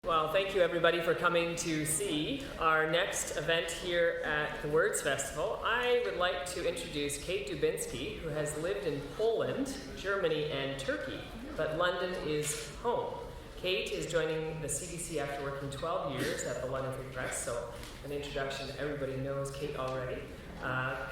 Well, thank you everybody for coming to see our next event here at the Words Festival. I would like to introduce Kate Dubinski, who has lived in Poland, Germany, and Turkey, but London is home. Kate is joining the CBC after working 12 years at the London Free Press, so an introduction everybody knows Kate already,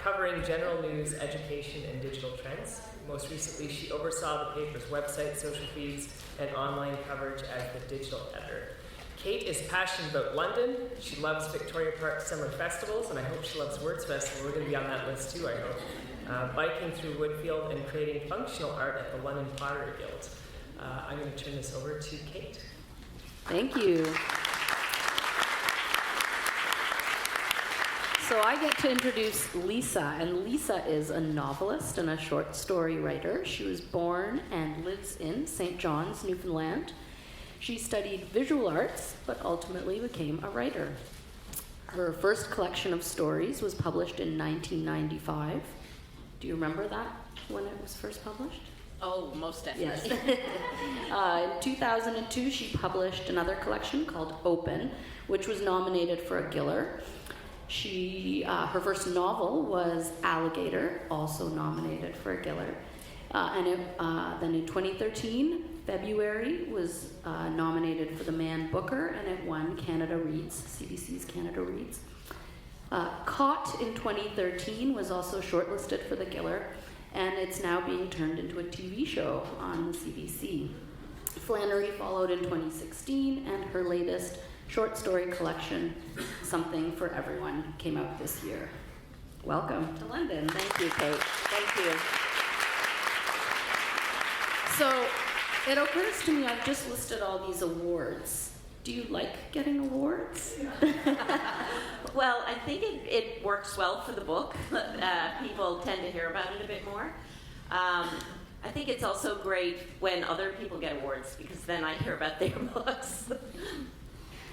covering general news, education, and digital trends. Most recently, she oversaw the paper's website, social feeds, and online coverage as the digital editor. Kate is passionate about London. She loves Victoria Park summer festivals, and I hope she loves Words Festival. We're going to be on that list too, I hope. Biking through Woodfield and creating functional art at the London Pottery Guild. I'm going to turn this over to Kate. Thank you. So I get to introduce Lisa, and Lisa is a novelist and a short story writer. She was born and lives in St. John's, Newfoundland. She studied visual arts, but ultimately became a writer. Her first collection of stories was published in 1995. Do you remember that, when it was first published? Oh, most definitely. Yes. In 2002, she published another collection called Open, which was nominated for a Giller. Her first novel was Alligator, also nominated for a Giller. Then in 2013, February was nominated for the Man Booker, and it won Canada Reads, CBC's Canada Reads. Caught in 2013 was also shortlisted for the Giller, and it's now being turned into a TV show on the CBC. Flannery followed in 2016, and her latest short story collection, Something for Everyone, came out this year. Welcome to London. Thank you, Kate. Thank you. So, it occurs to me, I've just listed all these awards. Do you like getting awards? Well, I think it works well for the book. People tend to hear about it a bit more. I think it's also great when other people get awards, because then I hear about their books.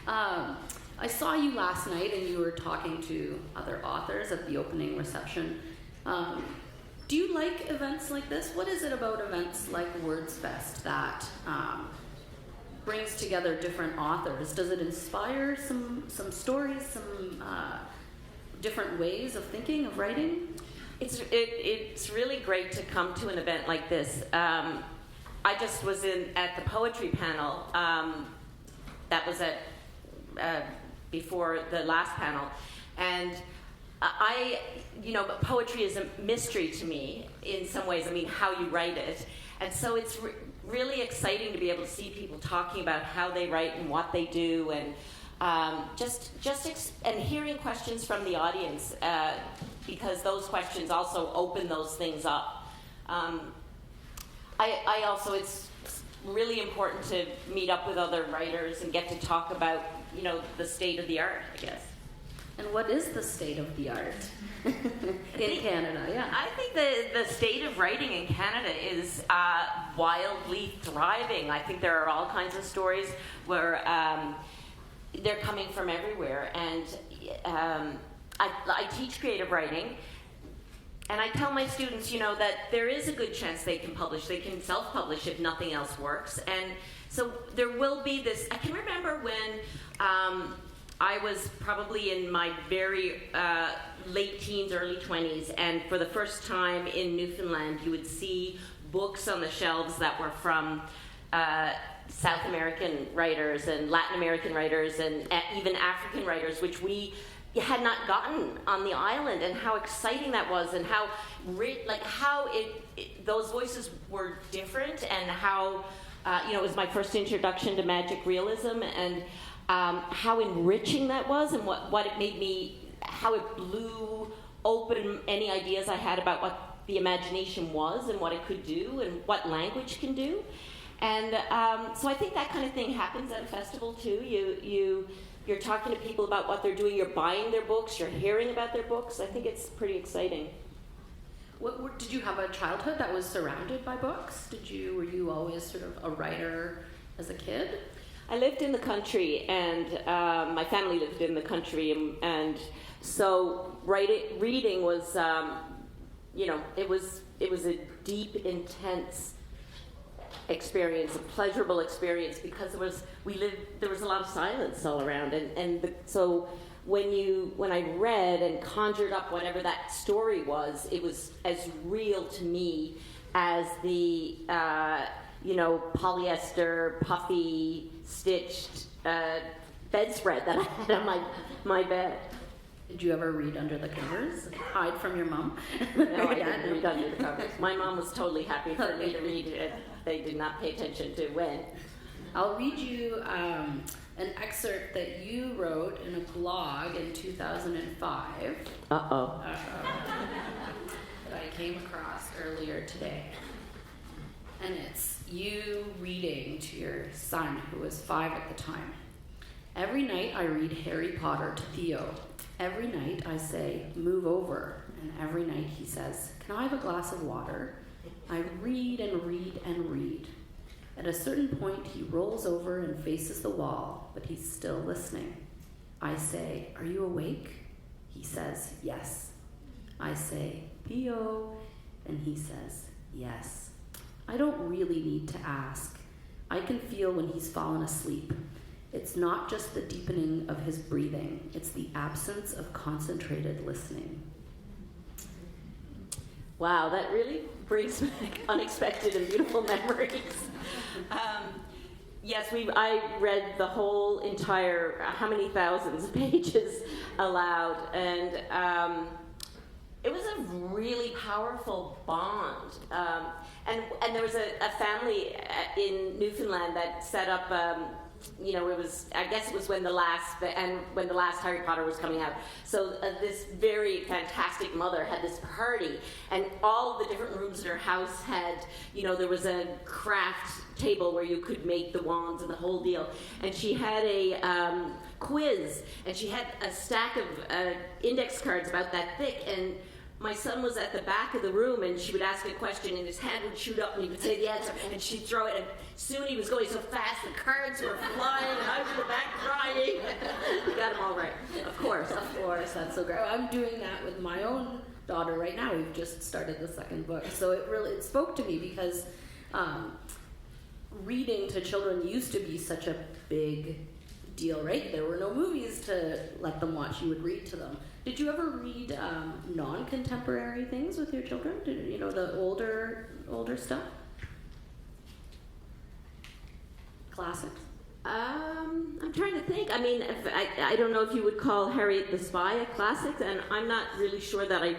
I saw you last night and you were talking to other authors at the opening reception. Do you like events like this? What is it about events like Words Fest that brings together different authors? Does it inspire some stories, some different ways of thinking, of writing? It's really great to come to an event like this. I just was at the poetry panel that was before the last panel, and poetry is a mystery to me in some ways. I mean, how you write it. And so it's really exciting to be able to see people talking about how they write and what they do, and and hearing questions from the audience, because those questions also open those things up. I also, it's really important to meet up with other writers and get to talk about, the state of the art, I guess. And what is the state of the art in Canada? Yeah, I think the state of writing in Canada is wildly thriving. I think there are all kinds of stories where they're coming from everywhere. And I teach creative writing, and I tell my students, that there is a good chance they can publish. They can self-publish if nothing else works. And so there will be this. I can remember when I was probably in my very late teens, early 20s, and for the first time in Newfoundland, you would see books on the shelves that were from South American writers and Latin American writers and even African writers, which we had not gotten on the island, and how exciting that was, and how those voices were different, and how it was my first introduction to magic realism, and how enriching that was, and what it made me, how it blew open any ideas I had about what the imagination was and what it could do and what language can do. And so I think that kind of thing happens at a festival too. You're talking to people about what they're doing, you're buying their books, you're hearing about their books. I think it's pretty exciting. Did you have a childhood that was surrounded by books? Were you always sort of a writer as a kid? I lived in the country, and my family lived in the country, and so reading was, it was a deep, intense experience, a pleasurable experience, because there was a lot of silence all around, so when I read and conjured up whatever that story was, it was as real to me as the polyester, puffy, stitched bedspread that I had on my bed. Did you ever read under the covers? Hide from your mom? No, I didn't read under the covers. My mom was totally happy for me to read it. They did not pay attention to when. I'll read you an excerpt that you wrote in a blog in 2005. Uh-oh. That I came across earlier today. And it's you reading to your son, who was 5 at the time. Every night I read Harry Potter to Theo. Every night I say, move over. And every night he says, can I have a glass of water? I read and read and read. At a certain point, he rolls over and faces the wall, but he's still listening. I say, are you awake? He says, yes. I say, Theo, and he says, yes. I don't really need to ask. I can feel when he's fallen asleep. It's not just the deepening of his breathing, it's the absence of concentrated listening. Wow, that really brings back unexpected and beautiful memories. Yes, I read the whole entire, how many thousands of pages aloud, and it was a really powerful bond. And there was a family in Newfoundland that set up, I guess it was when the last Harry Potter was coming out. So this very fantastic mother had this party, and all the different rooms in her house had, there was a craft table where you could make the wands and the whole deal. And she had a quiz, and she had a stack of index cards about that thick, and my son was at the back of the room, and she would ask a question, and his hand would shoot up, and he would say the answer, and she'd throw it, and soon he was going so fast, the cards were flying, and I was in the back crying. We got him all right. Of course, that's so great. I'm doing that with my own daughter right now. We've just started the second book, so it spoke to me because reading to children used to be such a big deal, right? There were no movies to let them watch. You would read to them. Did you ever read non-contemporary things with your children? The older stuff? Classics? I'm trying to think. I mean, I don't know if you would call Harriet the Spy a classic, and I'm not really sure that I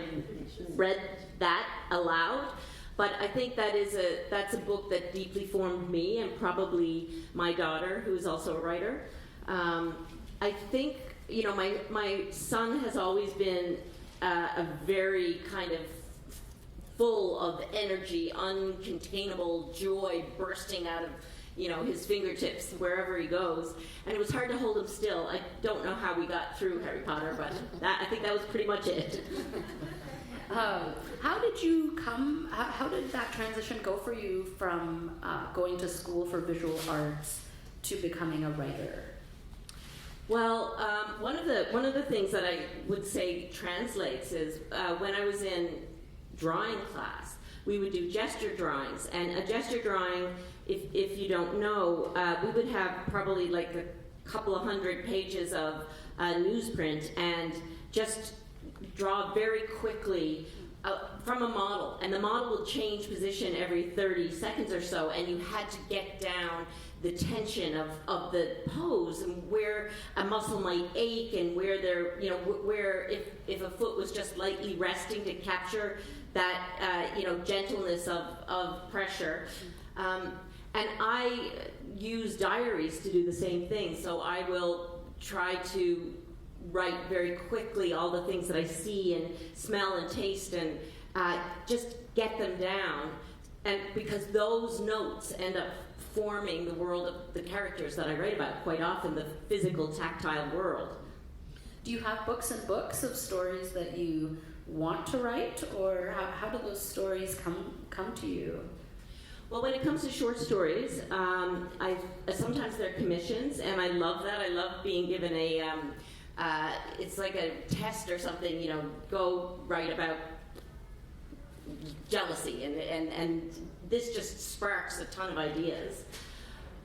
read that aloud. But I think that's a book that deeply formed me, and probably my daughter, who is also a writer. I think, my son has always been a very kind of full of energy, uncontainable joy bursting out of, his fingertips wherever he goes. And it was hard to hold him still. I don't know how we got through Harry Potter, but I think that was pretty much it. How did that transition go for you from going to school for visual arts to becoming a writer? Well, one of the things that I would say translates is when I was in drawing class, we would do gesture drawings, and a gesture drawing, if you don't know, we would have probably like a couple of 100 pages of newsprint and just draw very quickly from a model, and the model will change position every 30 seconds or so, and you had to get down the tension of the pose and where a muscle might ache and where where if a foot was just lightly resting to capture that gentleness of pressure. And I use diaries to do the same thing, so I will try to write very quickly all the things that I see and smell and taste, and just get them down, and because those notes end up forming the world of the characters that I write about, quite often the physical, tactile world. Do you have books and books of stories that you want to write, or how do those stories come to you? Well, when it comes to short stories, sometimes they're commissions, and I love that. I love being given it's like a test or something, go write about jealousy, and this just sparks a ton of ideas.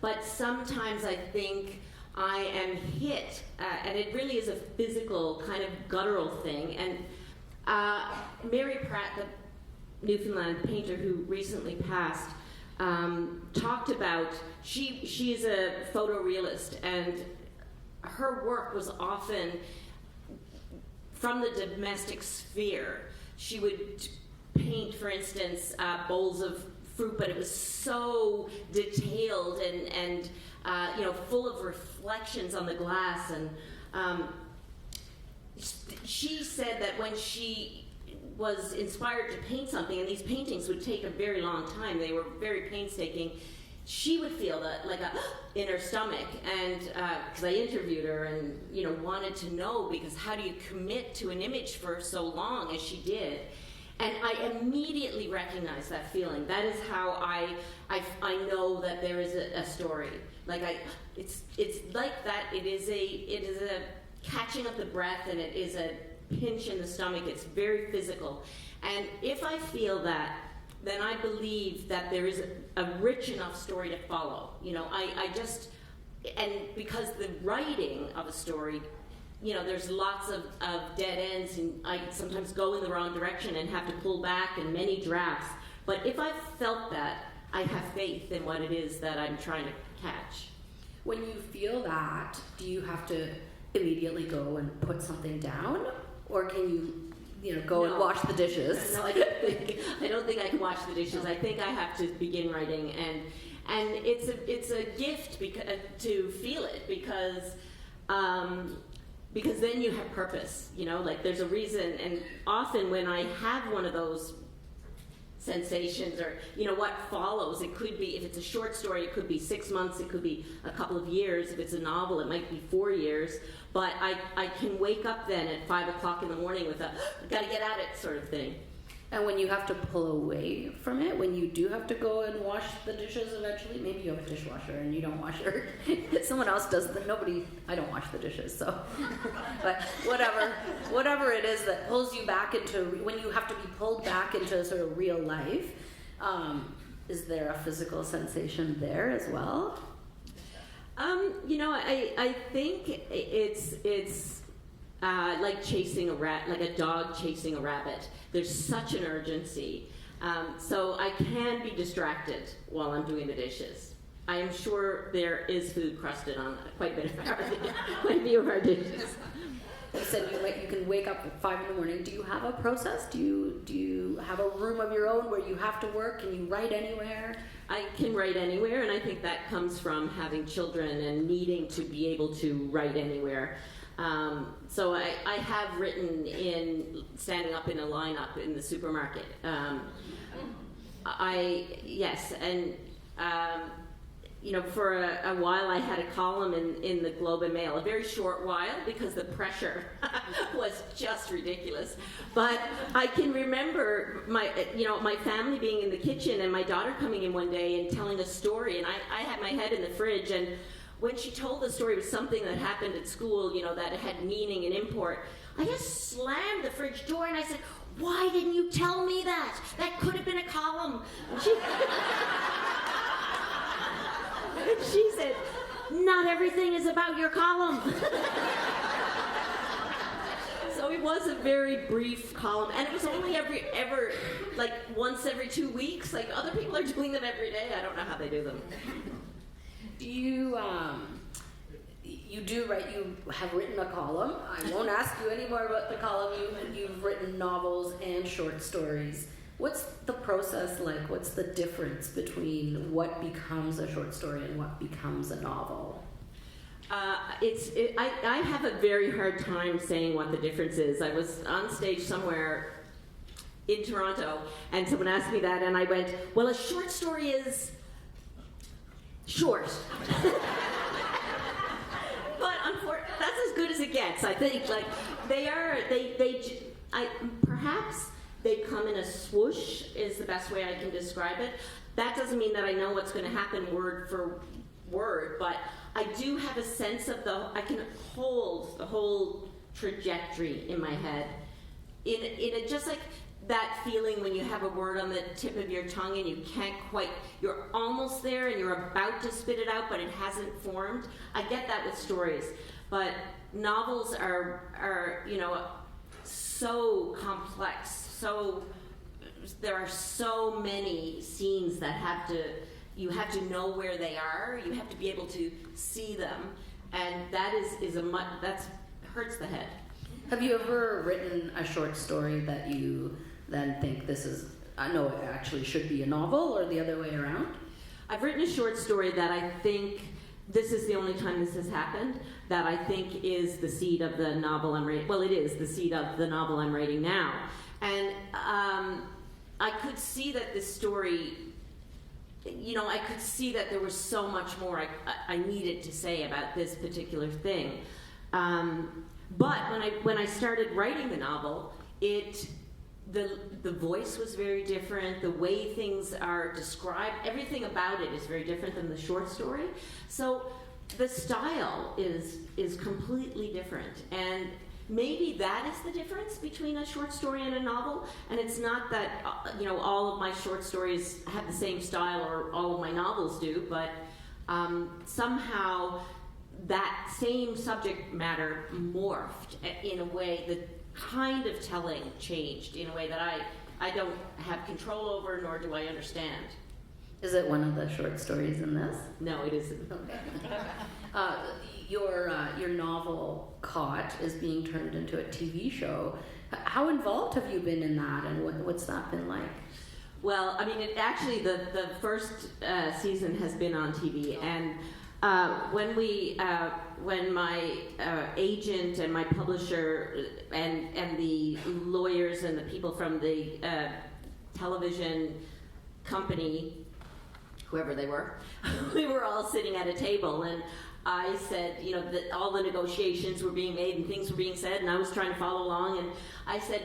But sometimes I think I am hit, and it really is a physical kind of guttural thing. And Mary Pratt, the Newfoundland painter who recently passed, talked about, she is a photorealist, and her work was often from the domestic sphere. She would paint, for instance, bowls of fruit, but it was so detailed and full of reflections on the glass. And she said that when she was inspired to paint something, and these paintings would take a very long time, they were very painstaking, she would feel that like in her stomach. And because I interviewed her and wanted to know, because how do you commit to an image for so long as she did? And I immediately recognized that feeling. That is how I know that there is a story. Like it's like that. It is a catching of the breath, and it is a pinch in the stomach. It's very physical. And if I feel that, then I believe that there is a rich enough story to follow. And because the writing of a story, there's lots of dead ends, and I sometimes go in the wrong direction and have to pull back in many drafts. But if I felt that, I have faith in what it is that I'm trying to catch. When you feel that, do you have to immediately go and put something down? Or can you go and wash the dishes? No, I don't think I can wash the dishes. I think I have to begin writing, and it's a gift to feel it, because then you have purpose. Like there's a reason. And often when I have one of those sensations, or what follows, it could be, if it's a short story, it could be 6 months, it could be a couple of years. If it's a novel, it might be 4 years. But I can wake up then at 5 o'clock in the morning with gotta get at it sort of thing. And when you have to pull away from it, when you do have to go and wash the dishes eventually, maybe you have a dishwasher and you don't wash her. Someone else does. I don't wash the dishes, so. But whatever it is that pulls you back into, when you have to be pulled back into sort of real life, is there a physical sensation there as well? I think it's like chasing a rat, like a dog chasing a rabbit. There's such an urgency. So I can be distracted while I'm doing the dishes. I am sure there is food crusted on quite a few of our dishes. You said you can wake up at 5 in the morning. Do you have a process? Do you have a room of your own where you have to work? Can you write anywhere? I can write anywhere, and I think that comes from having children and needing to be able to write anywhere. So I have written standing up in a lineup in the supermarket. For a while I had a column in the Globe and Mail, a very short while, because the pressure was just ridiculous. But I can remember my family being in the kitchen and my daughter coming in one day and telling a story, and I had my head in the fridge, and when she told the story, it was something that happened at school, that had meaning and import. I just slammed the fridge door and I said, "Why didn't you tell me that? That could have been a column." And she said, "Not everything is about your column." So it was a very brief column, and it was only like once every 2 weeks. Like other people are doing them every day. I don't know how they do them. Do you have written a column? I won't ask you any more about the column. You've written novels and short stories. What's the process like? What's the difference between what becomes a short story and what becomes a novel? I have a very hard time saying what the difference is. I was on stage somewhere in Toronto, and someone asked me that, and I went, "Well, a short story is short." But that's as good as it gets, I think. Like perhaps they come in a swoosh is the best way I can describe it. That doesn't mean that I know what's going to happen word for word, but I do have a sense of I can hold the whole trajectory in my head. In a just like that feeling when you have a word on the tip of your tongue and you can't quite, you're almost there and you're about to spit it out, but it hasn't formed. I get that with stories, but novels are so complex. So there are so many scenes that you have to know where they are. You have to be able to see them, and that that hurts the head. Have you ever written a short story that you then think it actually should be a novel, or the other way around? I've written a short story that I think, this is the only time this has happened, that I think is the seed of the novel I'm writing. Well, it is the seed of the novel I'm writing now. And I could see that this story, I could see that there was so much more I needed to say about this particular thing. But when I started writing the novel, the voice was very different. The way things are described, everything about it is very different than the short story. So the style is completely different, and maybe that is the difference between a short story and a novel. And it's not that all of my short stories have the same style, or all of my novels do, but somehow that same subject matter morphed in a way, the kind of telling changed in a way that I don't have control over, nor do I understand. Is it one of the short stories in this? No, it isn't. Okay. Your novel, Caught, is being turned into a TV show. How involved have you been in that, and what's that been like? Well, I mean, the first season has been on TV, and when my agent and my publisher and the lawyers and the people from the television company, whoever they were, we were all sitting at a table, and I said, that all the negotiations were being made and things were being said, and I was trying to follow along, and I said,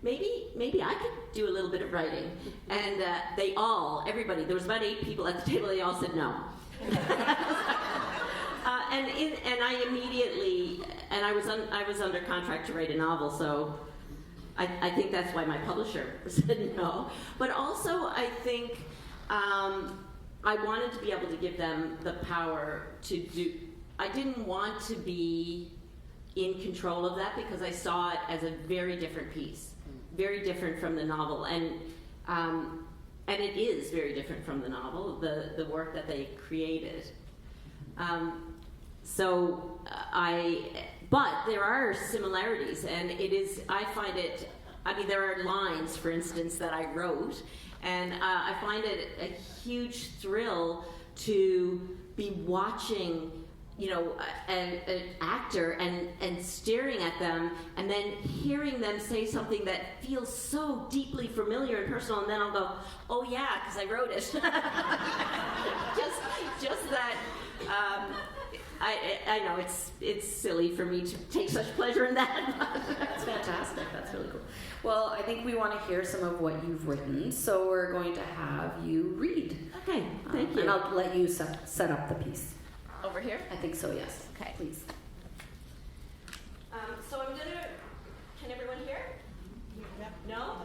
maybe I could do a little bit of writing. And everybody, there was about 8 people at the table, they all said no. And I immediately, and I was under contract to write a novel, so I think that's why my publisher said no. But also, I think I wanted to be able to give them the power to do. I didn't want to be in control of that, because I saw it as a very different piece, very different from the novel, and it is very different from the novel, the work that they created. But there are similarities, and I find it, there are lines, for instance, that I wrote, and I find it a huge thrill to be watching, an actor and staring at them, and then hearing them say something that feels so deeply familiar and personal, and then I'll go, oh yeah, because I wrote it. just that. I know it's silly for me to take such pleasure in that. That's fantastic. That's really cool. Well, I think we want to hear some of what you've written, so we're going to have you read. Okay, thank you. And I'll let you set up the piece. Over here? I think so, yes. Okay. Please. So I'm gonna, can everyone hear? Yep. No?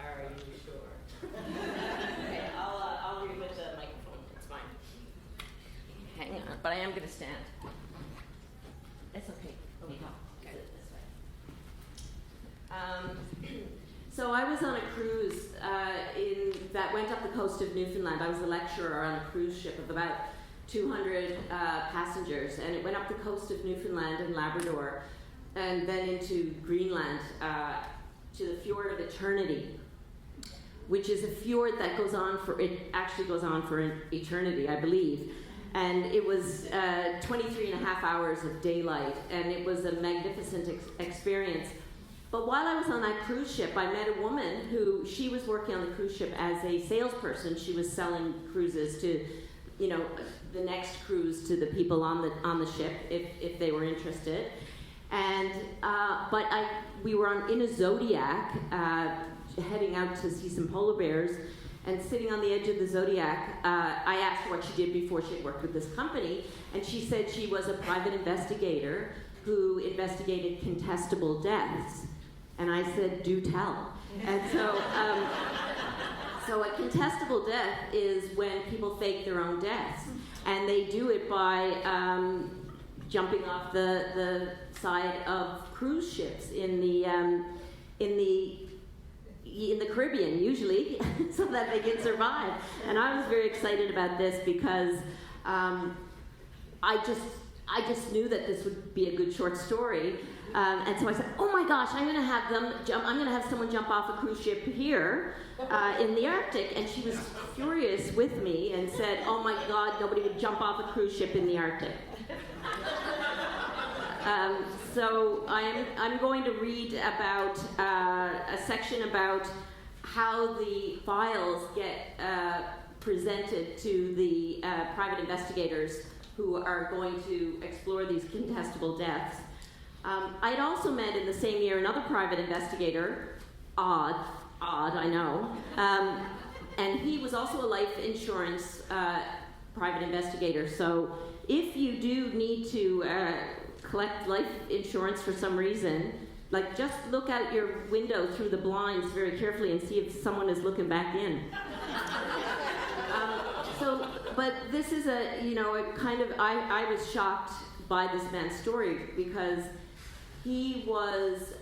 Are you sure? Okay, I'll read with the microphone. It's fine. Hang on, but I am gonna stand. It's okay. Okay. This way. So I was on a cruise that went up the coast of Newfoundland. I was a lecturer on a cruise ship of about 200 passengers, and it went up the coast of Newfoundland and Labrador, and then into Greenland, to the Fjord of Eternity, which is a fjord that actually goes on for an eternity, I believe. And it was 23 and a half hours of daylight, and it was a magnificent experience. But while I was on that cruise ship, I met a woman she was working on the cruise ship as a salesperson. She was selling cruises to, the next cruise to the people on the ship if they were interested. And we were in a Zodiac, heading out to see some polar bears, and sitting on the edge of the Zodiac, I asked her what she did before she had worked with this company, and she said she was a private investigator who investigated contestable deaths. And I said, do tell. And so, so a contestable death is when people fake their own deaths. And they do it by jumping off the side of cruise ships in the Caribbean, usually, so that they can survive. And I was very excited about this because I just knew that this would be a good short story. And so I said, oh my gosh, I'm going to have someone jump off a cruise ship here in the Arctic. And she was furious with me and said, oh my God, nobody would jump off a cruise ship in the Arctic. So I'm going to read about a section about how the files get presented to the private investigators who are going to explore these contestable deaths. I'd also met in the same year another private investigator, odd, I know, and he was also a life insurance private investigator. So if you do need to collect life insurance for some reason, like just look out your window through the blinds very carefully and see if someone is looking back in. But this is a kind of, I was shocked by this man's story because he was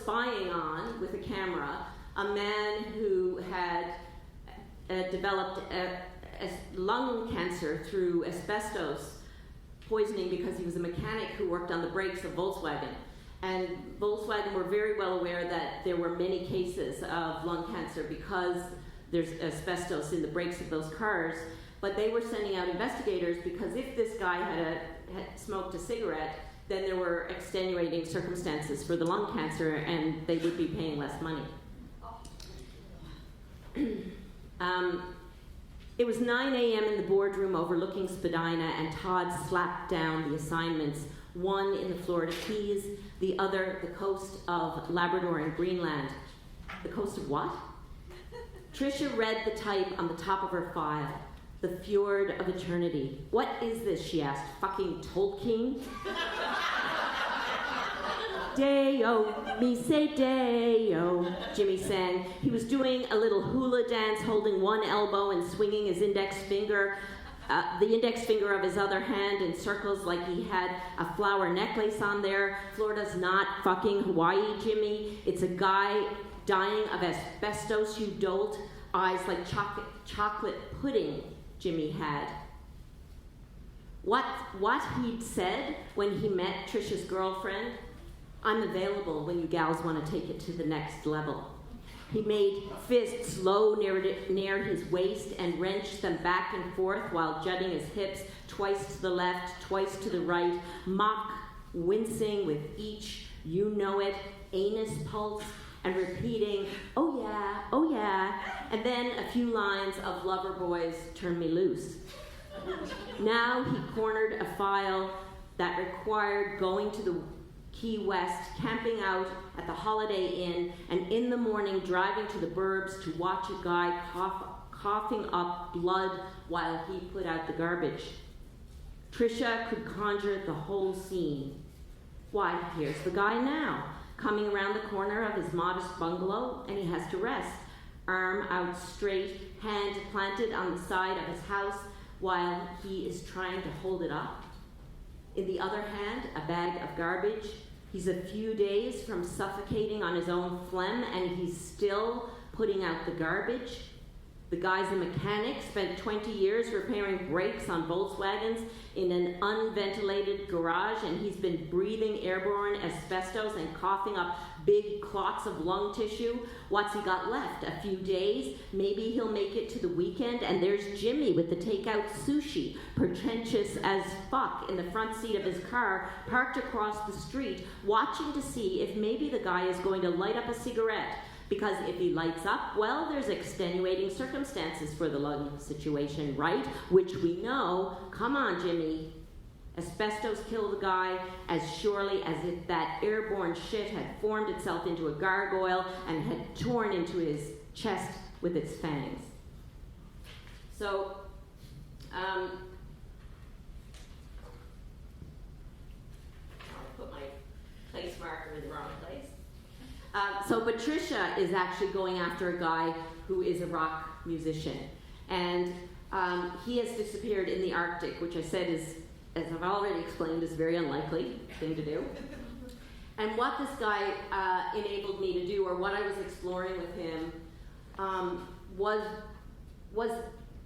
spying on, with a camera, a man who had developed lung cancer through asbestos poisoning because he was a mechanic who worked on the brakes of Volkswagen. And Volkswagen were very well aware that there were many cases of lung cancer because there's asbestos in the brakes of those cars. But they were sending out investigators because if this guy had smoked a cigarette, then there were extenuating circumstances for the lung cancer and they would be paying less money. It was 9 a.m. in the boardroom overlooking Spadina, and Todd slapped down the assignments, one in the Florida Keys, the other the coast of Labrador and Greenland. The coast of what? Tricia read the type on the top of her file. The Fjord of Eternity. What is this, she asked. Fucking Tolkien? Day-o, me say day-o, Jimmy sang. He was doing a little hula dance, holding one elbow and swinging his index finger, the index finger of his other hand in circles like he had a flower necklace on there. Florida's not fucking Hawaii, Jimmy. It's a guy dying of asbestos, you dolt. Eyes like chocolate pudding, Jimmy had. What he'd said when he met Tricia's girlfriend? I'm available when you gals want to take it to the next level. He made fists low near his waist and wrenched them back and forth while jutting his hips twice to the left, twice to the right, mock wincing with each, you know it, anus pulse, and repeating, oh yeah, and then a few lines of Lover Boys, Turn Me Loose. Now he cornered a file that required going to the Key West, camping out at the Holiday Inn, and in the morning driving to the burbs to watch a guy coughing up blood while he put out the garbage. Tricia could conjure the whole scene. Why, here's the guy now, coming around the corner of his modest bungalow, and he has to rest, arm out straight, hand planted on the side of his house while he is trying to hold it up. In the other hand, a bag of garbage. He's a few days from suffocating on his own phlegm, and he's still putting out the garbage. The guy's a mechanic, spent 20 years repairing brakes on Volkswagens in an unventilated garage, and he's been breathing airborne asbestos and coughing up big clots of lung tissue. What's he got left? A few days? Maybe he'll make it to the weekend, and there's Jimmy with the takeout sushi, pretentious as fuck, in the front seat of his car, parked across the street, watching to see if maybe the guy is going to light up a cigarette. Because if he lights up, well, there's extenuating circumstances for the lung situation, right? Which we know. Come on, Jimmy. Asbestos killed the guy as surely as if that airborne shit had formed itself into a gargoyle and had torn into his chest with its fangs. So, But Trisha is actually going after a guy who is a rock musician. And he has disappeared in the Arctic, which I said is, as I've already explained, is a very unlikely thing to do. And what this guy enabled me to do, or what I was exploring with him, was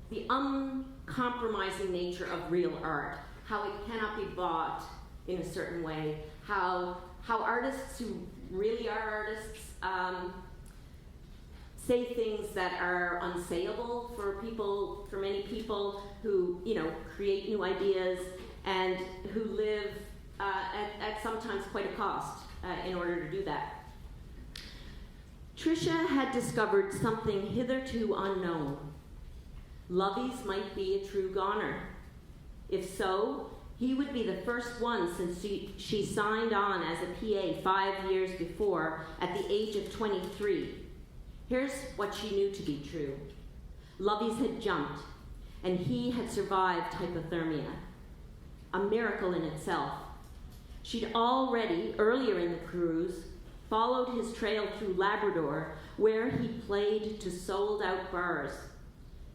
the uncompromising nature of real art, how it cannot be bought in a certain way, how artists who really are artists say things that are unsayable for many people who, create new ideas and who live at sometimes quite a cost in order to do that. Trisha had discovered something hitherto unknown. Lovies might be a true goner. If so, he would be the first one since she signed on as a PA 5 years before at the age of 23. Here's what she knew to be true. Lovies had jumped, and he had survived hypothermia. A miracle in itself. She'd already, earlier in the cruise, followed his trail through Labrador, where he played to sold-out bars,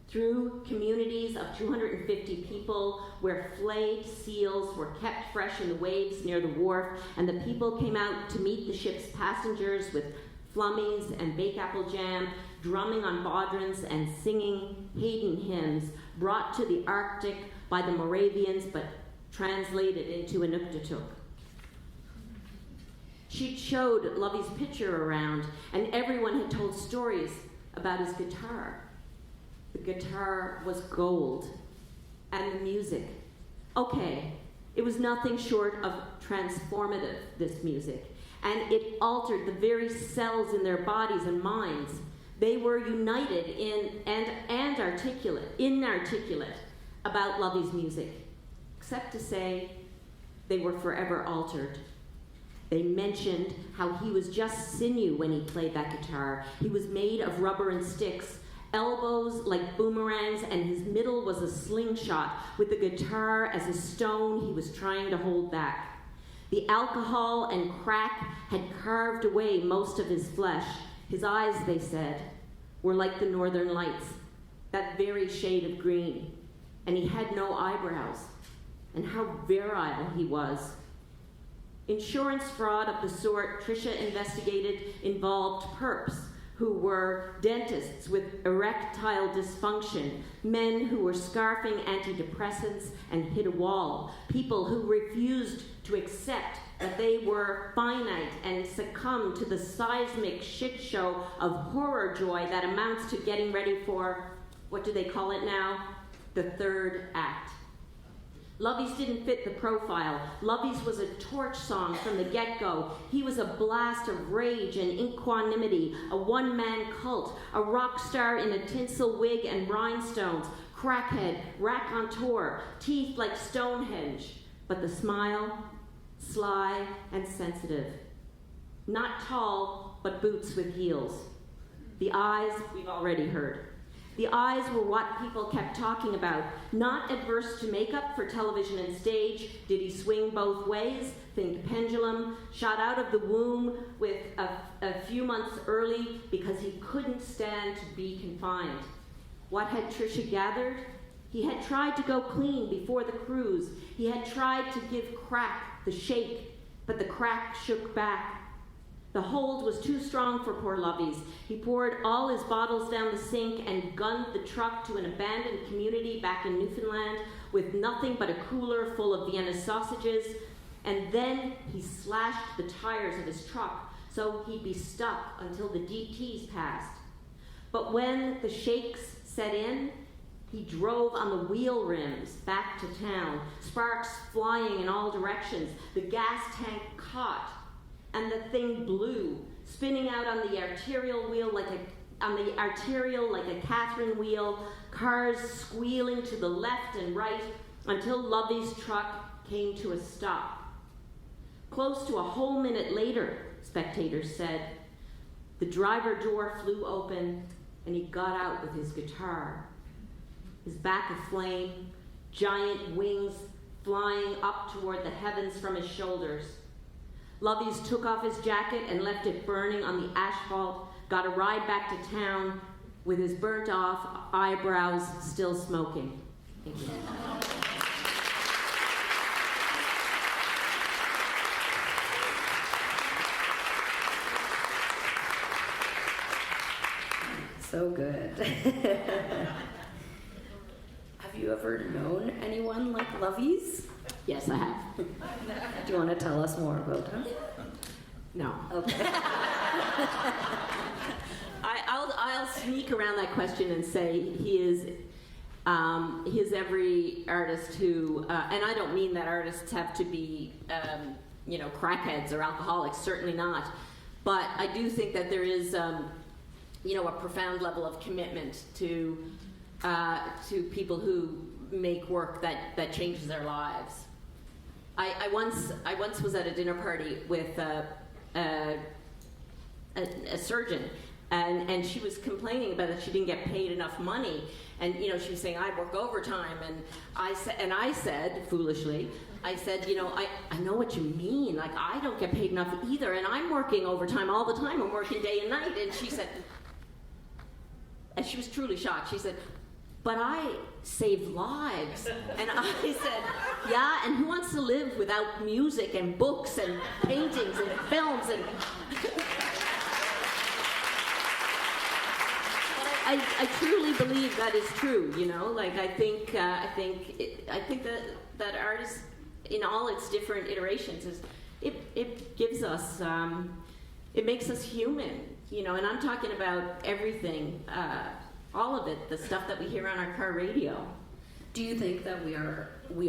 through communities of 250 people, where flayed seals were kept fresh in the waves near the wharf, and the people came out to meet the ship's passengers with flummies and bake apple jam, drumming on bodhrans and singing Haydn hymns brought to the Arctic by the Moravians but translated into Inuktitut. She'd showed Lovey's picture around, and everyone had told stories about his guitar. The guitar was gold, and the music. Okay, it was nothing short of transformative, this music, and it altered the very cells in their bodies and minds. They were united and inarticulate about Lovey's music, except to say they were forever altered. They mentioned how he was just sinew when he played that guitar. He was made of rubber and sticks, elbows like boomerangs, and his middle was a slingshot with the guitar as a stone he was trying to hold back. The alcohol and crack had carved away most of his flesh. His eyes, they said, were like the northern lights, that very shade of green. And he had no eyebrows. And how virile he was. Insurance fraud of the sort Trisha investigated involved perps, who were dentists with erectile dysfunction, men who were scarfing antidepressants and hit a wall, people who refused to accept that they were finite and succumbed to the seismic shit show of horror joy that amounts to getting ready for, what do they call it now? The third act. Lovey's didn't fit the profile. Lovey's was a torch song from the get-go. He was a blast of rage and equanimity, a one-man cult, a rock star in a tinsel wig and rhinestones, crackhead, raconteur, teeth like Stonehenge. But the smile, sly and sensitive. Not tall, but boots with heels. The eyes, we've already heard. The eyes were what people kept talking about. Not adverse to makeup for television and stage. Did he swing both ways? Think pendulum. Shot out of the womb with a few months early because he couldn't stand to be confined. What had Trisha gathered? He had tried to go clean before the cruise. He had tried to give crack the shake, but the crack shook back. The hold was too strong for poor Lovey's. He poured all his bottles down the sink and gunned the truck to an abandoned community back in Newfoundland with nothing but a cooler full of Vienna sausages. And then he slashed the tires of his truck so he'd be stuck until the DTs passed. But when the shakes set in, he drove on the wheel rims back to town, sparks flying in all directions. The gas tank caught, and the thing blew, spinning out on the arterial like a Catherine wheel, cars squealing to the left and right until Lovey's truck came to a stop. Close to a whole minute later, spectators said, the driver door flew open and he got out with his guitar. His back aflame, giant wings flying up toward the heavens from his shoulders. Lovey's took off his jacket and left it burning on the asphalt, got a ride back to town with his burnt off eyebrows still smoking. Thank you. So good. Have you ever known anyone like Lovey's? Yes, I have. Do you want to tell us more about him? No. Okay. I'll sneak around that question and say he is every artist who, and I don't mean that artists have to be, crackheads or alcoholics, certainly not. But I do think that there is, a profound level of commitment to people who make work that changes their lives. I once was at a dinner party with a surgeon, and she was complaining about that she didn't get paid enough money, and she was saying, I work overtime, and I said foolishly, I know what you mean, like I don't get paid enough either, and I'm working overtime all the time, I'm working day and night. And she said, and she was truly shocked, she said, but I save lives. And I said, yeah, and who wants to live without music and books and paintings and films? And I truly believe that is true. Like I think that artists, in all its different iterations, it gives us, it makes us human. And I'm talking about everything. All of it, the stuff that we hear on our car radio. Do you think that we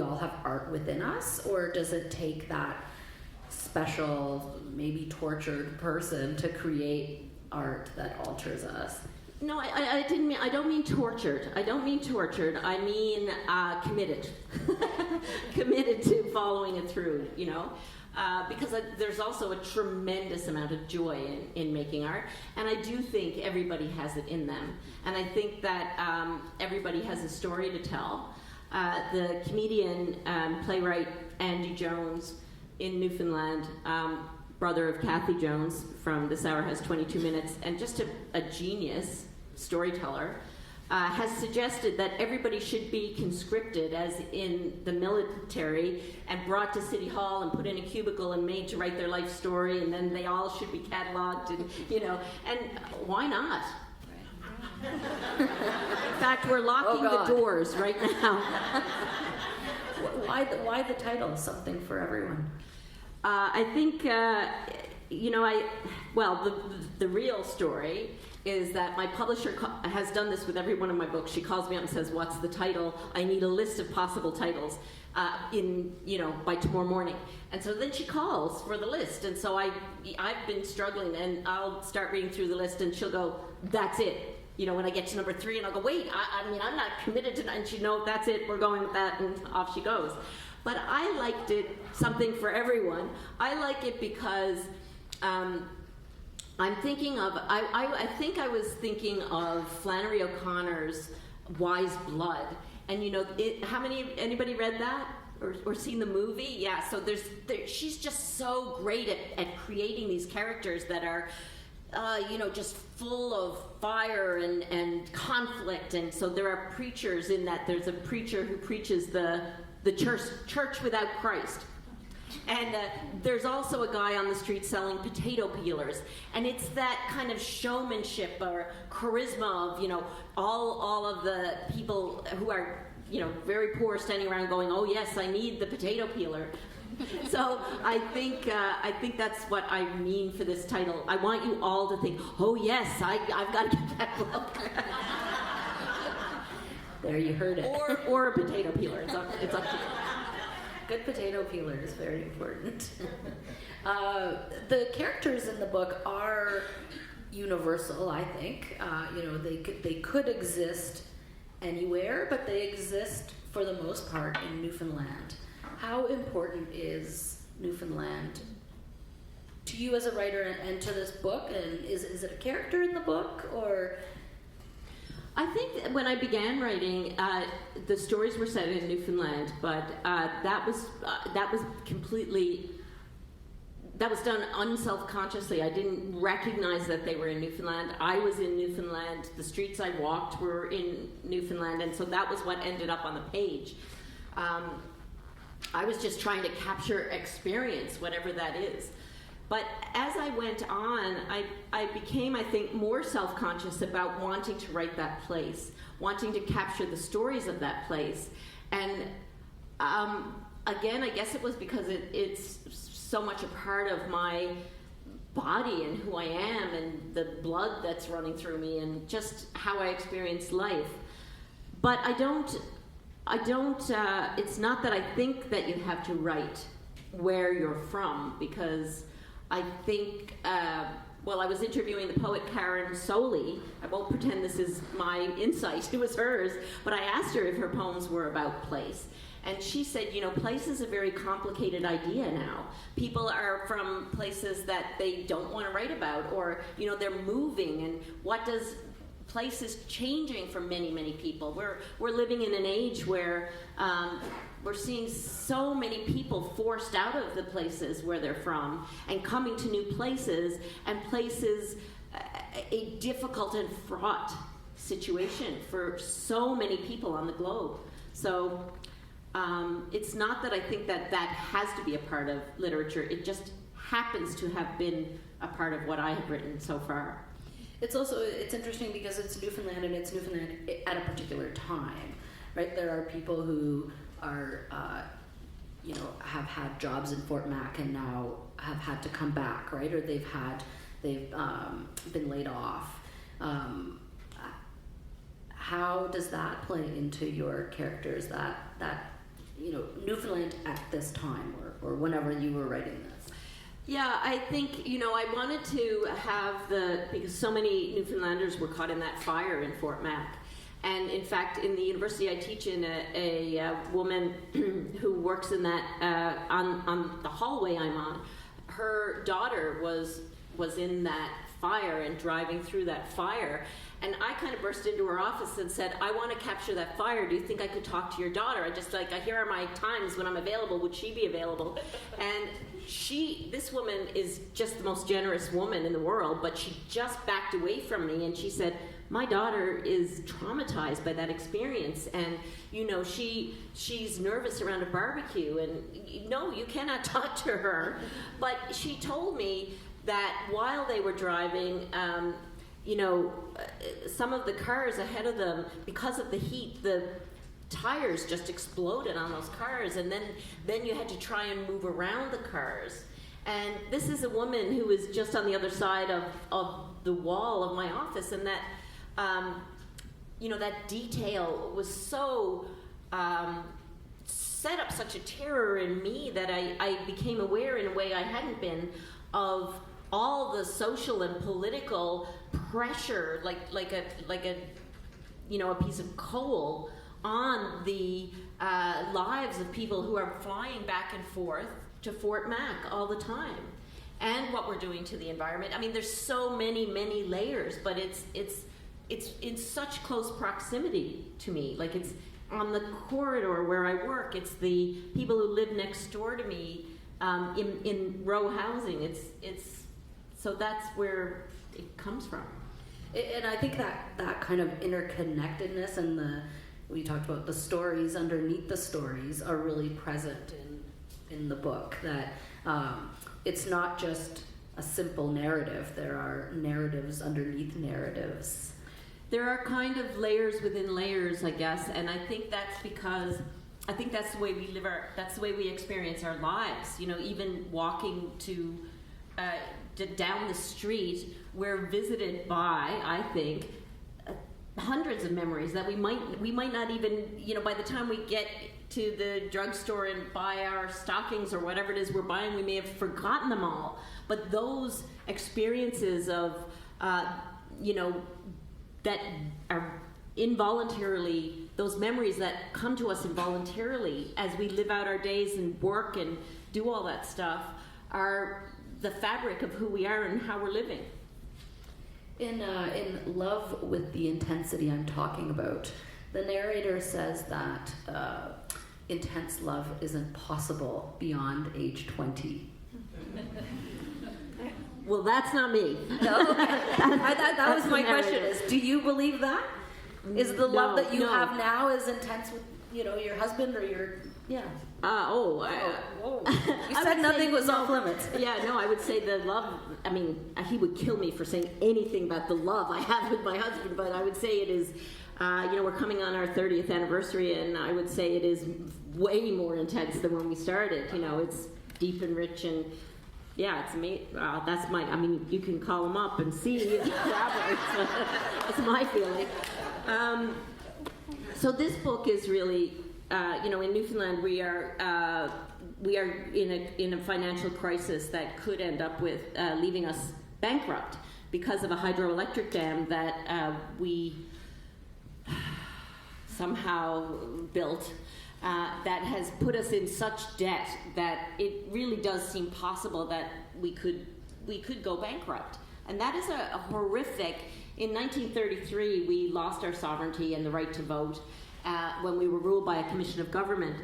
all have art within us, or does it take that special, maybe tortured person to create art that alters us? No, I don't mean tortured. I mean committed. Committed to following it through, because there's also a tremendous amount of joy in making art, and I do think everybody has it in them, and I think that everybody has a story to tell. The comedian, playwright Andy Jones in Newfoundland, brother of Kathy Jones from This Hour Has 22 Minutes, and just a genius storyteller, has suggested that everybody should be conscripted, as in the military, and brought to City Hall and put in a cubicle and made to write their life story, and then they all should be cataloged, and and why not? In fact, we're locking the doors right now. Why the title, Something for Everyone? I think, the real story is that my publisher has done this with every one of my books. She calls me up and says, what's the title? I need a list of possible titles by tomorrow morning. And so then she calls for the list. And so I've been struggling, and I'll start reading through the list, and she'll go, that's it. When I get to number 3, and I'll go, wait, I'm not committed to that. And she'll know, that's it, we're going with that, and off she goes. But I liked it, Something for Everyone. I like it because I'm thinking of, I think I was thinking of Flannery O'Connor's Wise Blood. And anybody read that or seen the movie? Yeah, so she's just so great at creating these characters that are, just full of fire and conflict. And so there are preachers in that. There's a preacher who preaches the church without Christ. And there's also a guy on the street selling potato peelers, and it's that kind of showmanship or charisma of all of the people who are very poor standing around going, oh yes, I need the potato peeler. So I think that's what I mean for this title. I want you all to think, oh yes, I've got to get that book. There, you heard it. Or a potato peeler. It's up to you. Good potato peeler is very important. The characters in the book are universal, I think. They could exist anywhere, but they exist for the most part in Newfoundland. How important is Newfoundland to you as a writer and to this book? And is it a character in the book, or? I think that when I began writing, the stories were set in Newfoundland, but that was completely that was done unselfconsciously. I didn't recognize that they were in Newfoundland. I was in Newfoundland. The streets I walked were in Newfoundland, and so that was what ended up on the page. I was just trying to capture experience, whatever that is. But as I went on, I became, I think, more self-conscious about wanting to write that place, wanting to capture the stories of that place. And again, I guess it was because it's so much a part of my body and who I am and the blood that's running through me and just how I experience life. But I don't, it's not that I think that you have to write where you're from, because I think, well, I was interviewing the poet Karen Soley. I won't pretend this is my insight, it was hers, but I asked her if her poems were about place. And she said, you know, place is a very complicated idea now. People are from places that they don't want to write about, or, you know, they're moving, and what does place is changing for many, many people. We're living in an age where we're seeing so many people forced out of the places where they're from and coming to new places, and places a difficult and fraught situation for so many people on the globe. So it's not that I think that that has to be a part of literature. It just happens to have been a part of what I have written so far. It's interesting because it's Newfoundland, and it's Newfoundland at a particular time, right? There are people who are, have had jobs in Fort Mac and now have had to come back, right? Or they've been laid off. How does that play into your characters? That Newfoundland at this time, or whenever you were writing this? Yeah, I think, I wanted to have because so many Newfoundlanders were caught in that fire in Fort Mac. And in fact, in the university I teach in, a woman who works in that, on the hallway I'm on, her daughter was in that fire and driving through that fire. And I kind of burst into her office and said, I want to capture that fire. Do you think I could talk to your daughter? Here are my times when I'm available. Would she be available? And this woman is just the most generous woman in the world, but she just backed away from me and she said, my daughter is traumatized by that experience, and she's nervous around a barbecue, and no, you cannot talk to her. But she told me that while they were driving, some of the cars ahead of them, because of the heat, the tires just exploded on those cars, and then you had to try and move around the cars. And this is a woman who is just on the other side of the wall of my office, and that that detail was so set up such a terror in me that I became aware in a way I hadn't been of all the social and political pressure, like a piece of coal on the lives of people who are flying back and forth to Fort Mac all the time, and what we're doing to the environment. I mean, there's so many layers, but it's in such close proximity to me. Like, it's on the corridor where I work. It's the people who live next door to me in row housing. It's so that's where it comes from. And I think that kind of interconnectedness and we talked about the stories underneath the stories are really present in the book. That it's not just a simple narrative. There are narratives underneath narratives. There are kind of layers within layers, I guess, and I think that's because that's the way we live that's the way we experience our lives. Even walking down the street, we're visited by, I think, hundreds of memories that we might not even, by the time we get to the drugstore and buy our stockings or whatever it is we're buying, we may have forgotten them all. But those experiences of, that are involuntarily, those memories that come to us involuntarily as we live out our days and work and do all that stuff, are the fabric of who we are and how we're living. In Love with the Intensity I'm talking about, the narrator says that intense love isn't possible beyond age 20. Well, that's not me. No? That was my question, is do you believe that? Is the love that you have now as intense with, your husband or your, yeah. Whoa. You said nothing was off limits. Yeah, no, I would say the love, he would kill me for saying anything about the love I have with my husband, but I would say it is, we're coming on our 30th anniversary, and I would say it is way more intense than when we started. It's deep and rich, and yeah, it's amazing. That's you can call him up and see. It's my feeling. So this book is really, in Newfoundland we are in a financial crisis that could end up with leaving us bankrupt because of a hydroelectric dam that we somehow built that has put us in such debt that it really does seem possible that we could go bankrupt. And that is a horrific. In 1933, we lost our sovereignty and the right to vote when we were ruled by a commission of government.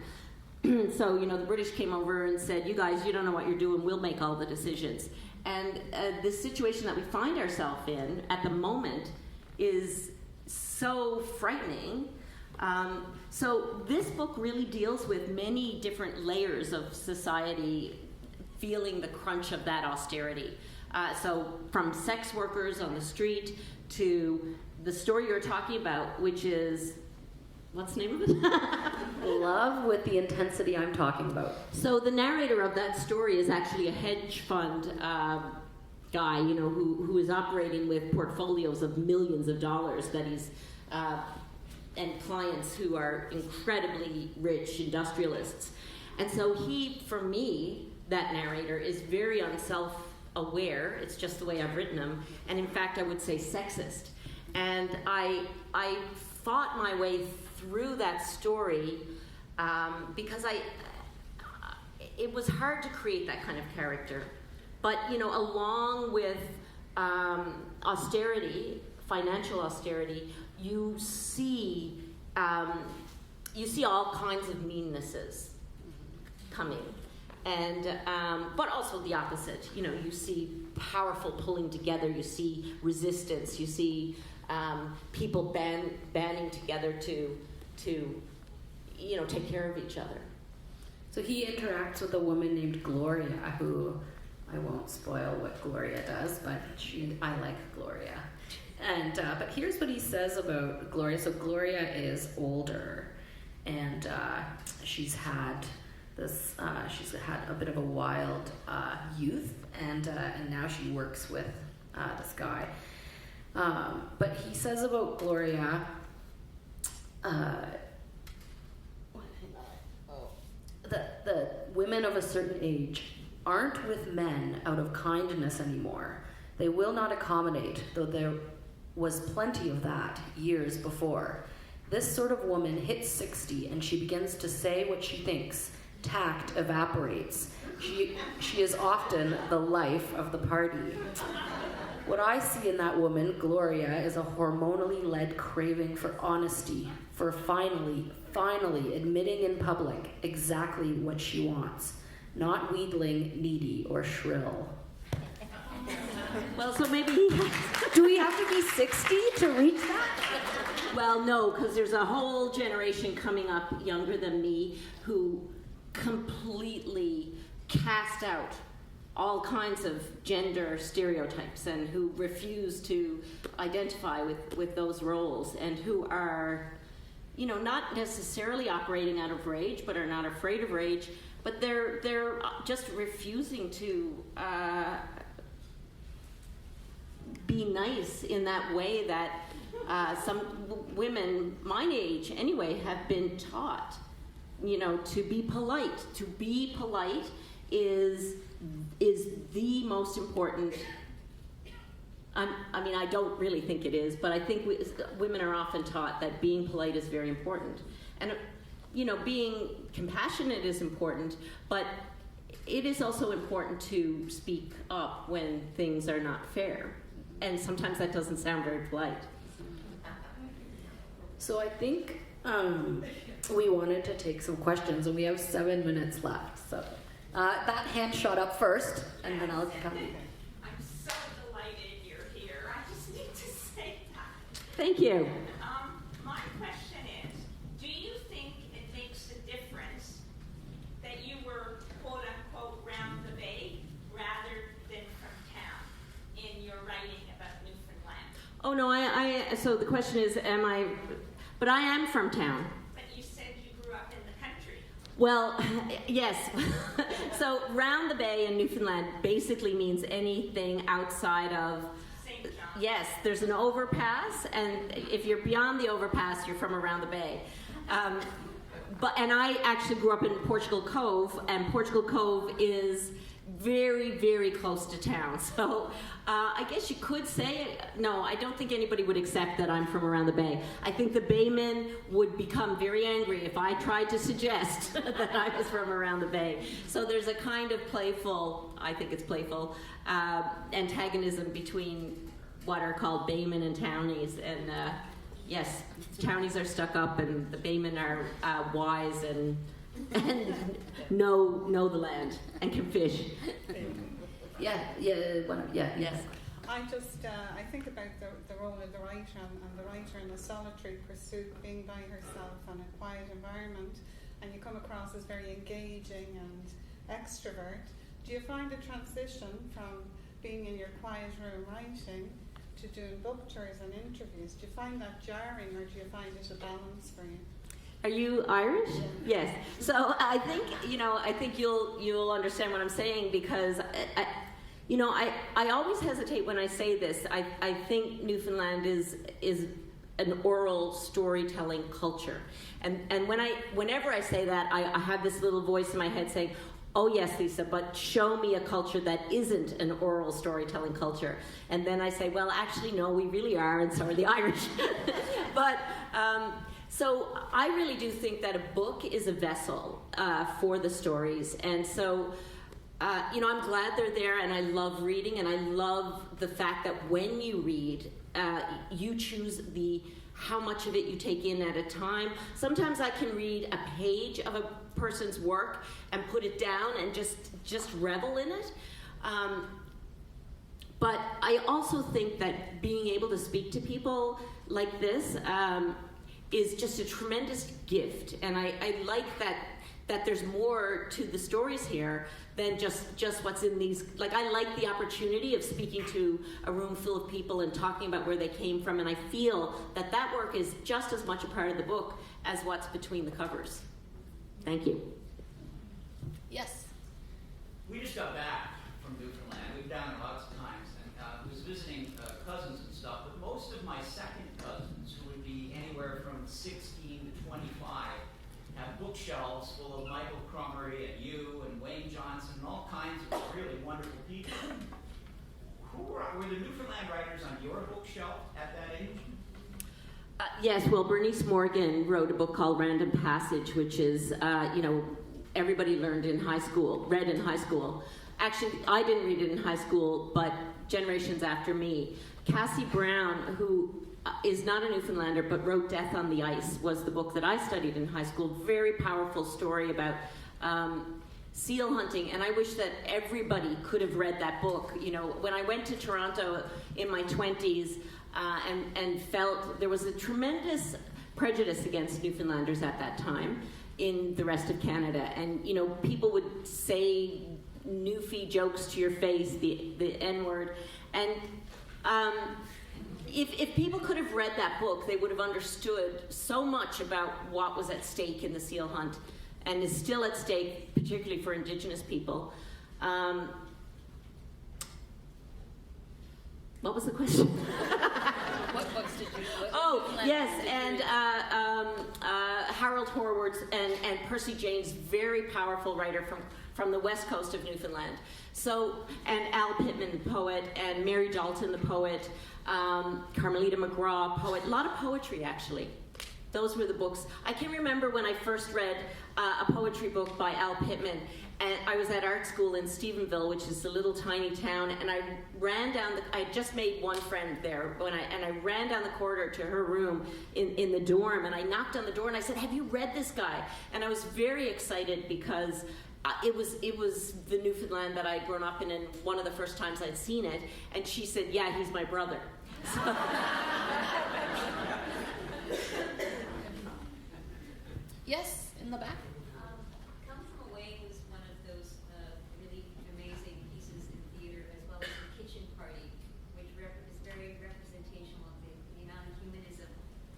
So, the British came over and said, you guys, you don't know what you're doing, we'll make all the decisions. And the situation that we find ourselves in at the moment is so frightening. So this book really deals with many different layers of society feeling the crunch of that austerity. So from sex workers on the street to the story you're talking about, which is, what's the name of it? Love with the intensity I'm talking about. So the narrator of that story is actually a hedge fund guy, who is operating with portfolios of millions of dollars that he's, and clients who are incredibly rich industrialists. And so he, for me, that narrator, is very unself-aware. It's just the way I've written him. And in fact, I would say sexist. And I fought my way through that story because it was hard to create that kind of character. But, along with austerity, financial austerity, you see all kinds of meannesses coming. And but also the opposite. You see powerful pulling together. You see resistance. You see people banding together to take care of each other. So he interacts with a woman named Gloria, who I won't spoil what Gloria does, but I like Gloria. And but here's what he says about Gloria. So Gloria is older, and she's had a bit of a wild youth, and now she works with this guy. But he says about Gloria, the women of a certain age aren't with men out of kindness anymore. They will not accommodate, though there was plenty of that years before. This sort of woman hits 60 and she begins to say what she thinks. Tact evaporates. She is often the life of the party. What I see in that woman, Gloria, is a hormonally led craving for honesty, for finally admitting in public exactly what she wants, not wheedling, needy, or shrill. Well, so maybe... Do we have to be 60 to reach that? Well, no, because there's a whole generation coming up younger than me who completely cast out all kinds of gender stereotypes and who refuse to identify with those roles and who are, not necessarily operating out of rage, but are not afraid of rage, but they're just refusing to be nice in that way that some women my age anyway have been taught, to be polite. To be polite is the most important. I don't really think it is, but I think women are often taught that being polite is very important. And, being compassionate is important, but it is also important to speak up when things are not fair. And sometimes that doesn't sound very polite. So I think we wanted to take some questions, and we have 7 minutes left. So that hand shot up first, and then I'll come. I'm Thank you. My question is, do you think it makes a difference that you were, quote unquote, round the bay rather than from town in your writing about Newfoundland? Oh no, so the question is, but I am from town. But you said you grew up in the country. Well, yes. So round the bay in Newfoundland basically means anything outside of. St. John. Yes, there's an overpass, and if you're beyond the overpass, you're from around the bay. And I actually grew up in Portugal Cove, and Portugal Cove is very, very close to town. So I guess you could say, no, I don't think anybody would accept that I'm from around the bay. I think the baymen would become very angry if I tried to suggest that I was from around the bay. So there's a kind of playful, I think it's playful, antagonism between what are called baymen and townies. And yes, townies are stuck up and the baymen are wise and know the land and can fish. Yes. I think about the role of the writer and the writer in a solitary pursuit, being by herself in a quiet environment, and you come across as very engaging and extrovert. Do you find a transition from being in your quiet room writing to doing book tours and interviews? Do you find that jarring, or do you find it a balance for you? Are you Irish? Yes. So I think you'll understand what I'm saying, because I always hesitate when I say this. I think Newfoundland is an oral storytelling culture, and whenever I say that, I have this little voice in my head saying, "Oh yes, Lisa, but show me a culture that isn't an oral storytelling culture." And then I say, "Well, actually, no, we really are, and so are the Irish." But so I really do think that a book is a vessel for the stories, and so I'm glad they're there, and I love reading, and I love the fact that when you read, you choose how much of it you take in at a time. Sometimes I can read a page of a person's work and put it down and just revel in it. But I also think that being able to speak to people like this is just a tremendous gift, and I like that there's more to the stories here than just what's in these. Like, I like the opportunity of speaking to a room full of people and talking about where they came from, and I feel that work is just as much a part of the book as what's between the covers. Thank you. Yes. We just got back from Newfoundland. We've been down there lots of times, and was visiting cousins and stuff, but most of my second cousins, who would be anywhere from 16 to 25, have bookshelves full of Michael Crummery and you and Wayne Johnson and all kinds of really wonderful people. Were the Newfoundland writers on your bookshelf at that age? Yes, well, Bernice Morgan wrote a book called Random Passage, which is, everybody read in high school. Actually, I didn't read it in high school, but generations after me. Cassie Brown, who is not a Newfoundlander but wrote Death on the Ice, was the book that I studied in high school. Very powerful story about seal hunting, and I wish that everybody could have read that book. When I went to Toronto in my 20s and felt there was a tremendous prejudice against Newfoundlanders at that time in the rest of Canada, and people would say Newfie jokes to your face, the N-word, and if people could have read that book, they would have understood so much about what was at stake in the seal hunt, and is still at stake, particularly for Indigenous people. What was the question? What books did you? Yes, and Harold Horwood's and Percy Jane's very powerful writer from the west coast of Newfoundland. So, and Al Pittman, the poet, and Mary Dalton, the poet, Carmelita McGraw, poet, a lot of poetry actually. Those were the books. I can remember when I first read a poetry book by Al Pittman, and I was at art school in Stephenville, which is a little tiny town, and I ran down I just made one friend there, and I ran down the corridor to her room in the dorm, and I knocked on the door and I said, "Have you read this guy?" And I was very excited because it was the Newfoundland that I'd grown up in, and one of the first times I'd seen it, and she said, "Yeah, he's my brother." Yes, in the back. Come From Away was one of those really amazing pieces in theater, as well as The Kitchen Party, which is very representational of the amount of humanism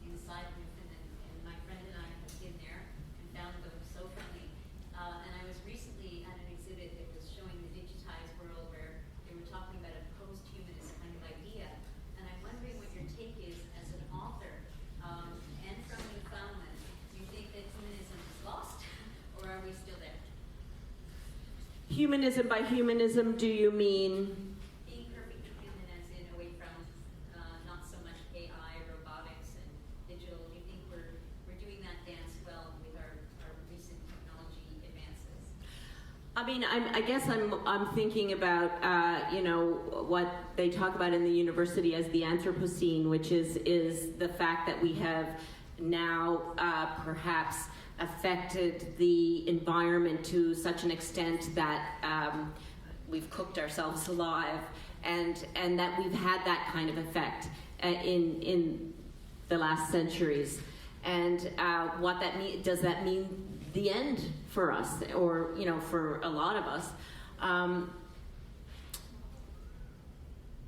inside Newfoundland. And my friend and I have been there and found them so funny. And I was recently at an exhibit that was showing the digitized world, where they were talking about a post-humanist kind of idea. And I'm wondering what your take is as an author, and from Newfoundland. Do you think that humanism is lost, or are we still there? Humanism, by humanism, do you mean? Being perfectly human, as in away from not so much AI, robotics, and digital. Do you think we're doing that dance well with our recent technology advances? I mean, I guess I'm thinking about what they talk about in the university as the Anthropocene, which is the fact that we have now perhaps affected the environment to such an extent that we've cooked ourselves alive, and that we've had that kind of effect in the last centuries. And what that mean? Does that mean the end for us, or for a lot of us?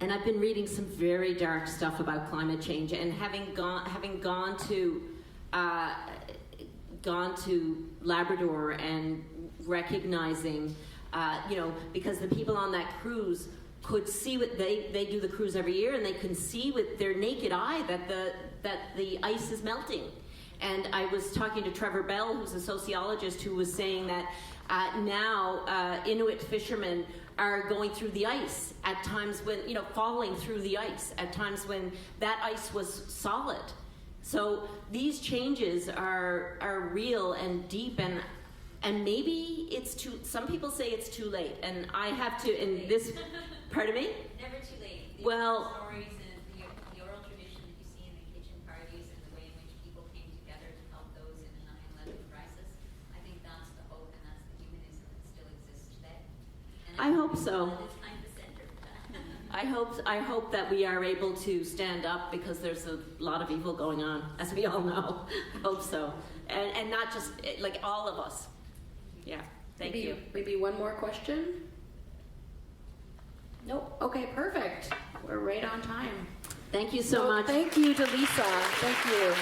And I've been reading some very dark stuff about climate change, and having gone to Labrador and recognizing, because the people on that cruise could see what they do the cruise every year, and they can see with their naked eye that the ice is melting. And I was talking to Trevor Bell, who's a sociologist, who was saying that now Inuit fishermen are going through the ice at times when, falling through the ice at times when that ice was solid. So these changes are real and deep, and maybe it's some people say it's too late, and I have to, in this, pardon me? Never too late. The Well, stories and the oral tradition that you see in the kitchen parties and the way in which people came together to help those in the 9/11 crisis, I think that's the hope and that's the humanism that still exists today. And I hope so. It's kind of the center of that. I hope that we are able to stand up, because there's a lot of evil going on, as we all know. I hope so. And not just, like, all of us. Yeah, thank you. Maybe one more question? Nope. Okay, perfect. We're right on time. Thank you so much. Thank you to Lisa. Thank you.